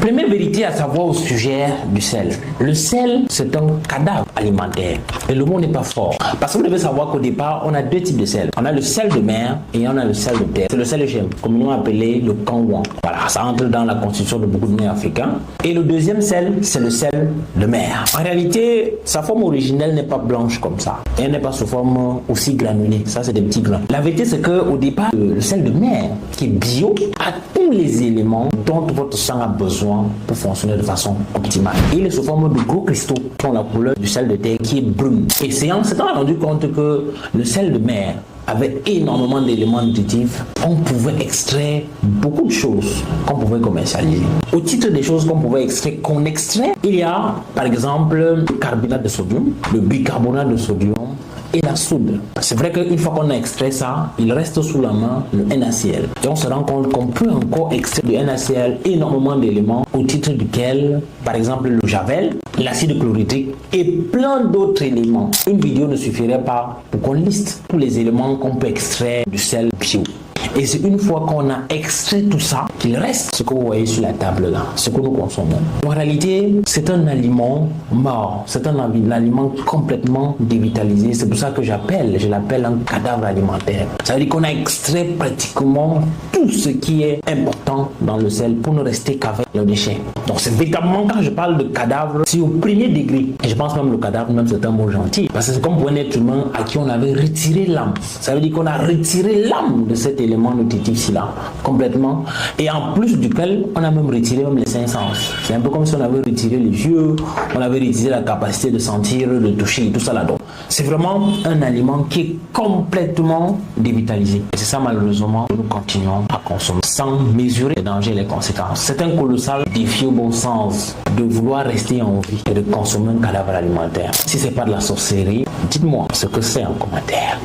Première vérité à savoir au sujet du sel. Le sel, c'est un cadavre alimentaire. Et le mot n'est pas fort. Parce que vous devez savoir qu'au départ, on a deux types de sel. On a le sel de mer et on a le sel de terre. C'est le sel de chèvre, communément appelé le kangouan. Voilà, ça entre dans la constitution de beaucoup de mers africains. Et le deuxième sel, c'est le sel de mer. En réalité, sa forme originelle n'est pas blanche comme ça. Et elle n'est pas sous forme aussi granulée. Ça, c'est des petits grains. La vérité, c'est qu'au départ, le sel de mer, qui est bio, a tous les éléments dont votre sang a besoin pour fonctionner de façon optimale. Il est sous forme de gros cristaux qui ont la couleur du sel de terre qui est brune. Et c'est en s'étant rendu compte que le sel de mer avait énormément d'éléments nutritifs, on pouvait extraire beaucoup de choses qu'on pouvait commercialiser. Au titre des choses qu'on pouvait extraire, il y a par exemple le carbonate de sodium, le bicarbonate de sodium et la soude. C'est vrai qu'une fois qu'on a extrait ça, il reste sous la main le NaCl. Et on se rend compte qu'on peut encore extraire du NaCl énormément d'éléments au titre duquel, par exemple, le javel, l'acide chlorhydrique et plein d'autres éléments. Une vidéo ne suffirait pas pour qu'on liste tous les éléments qu'on peut extraire du sel bio. Et c'est une fois qu'on a extrait tout ça qu'il reste ce que vous voyez sur la table là, ce que nous consommons. En réalité, c'est un aliment mort, c'est un aliment complètement dévitalisé. C'est pour ça que je l'appelle un cadavre alimentaire. Ça veut dire qu'on a extrait pratiquement tout ce qui est important dans le sel pour ne rester qu'avec le déchet. Donc c'est véritablement, quand je parle de cadavre, c'est au premier degré. Et je pense même le cadavre, même c'est un mot gentil. Parce que c'est comme pour un être humain à qui on avait retiré l'âme. Ça veut dire qu'on a retiré l'âme de cet élément nutritif là, complètement. Et en plus duquel, on a même retiré même les cinq sens. C'est un peu comme si on avait retiré les yeux, on avait retiré la capacité de sentir, de toucher, tout ça là-dedans. C'est vraiment un aliment qui est complètement dévitalisé. Et c'est ça malheureusement que nous continuons à consommer sans mesurer les dangers et les conséquences. C'est un colossal défi au bon sens de vouloir rester en vie et de consommer un cadavre alimentaire. Si c'est pas de la sorcellerie, dites-moi ce que c'est en commentaire.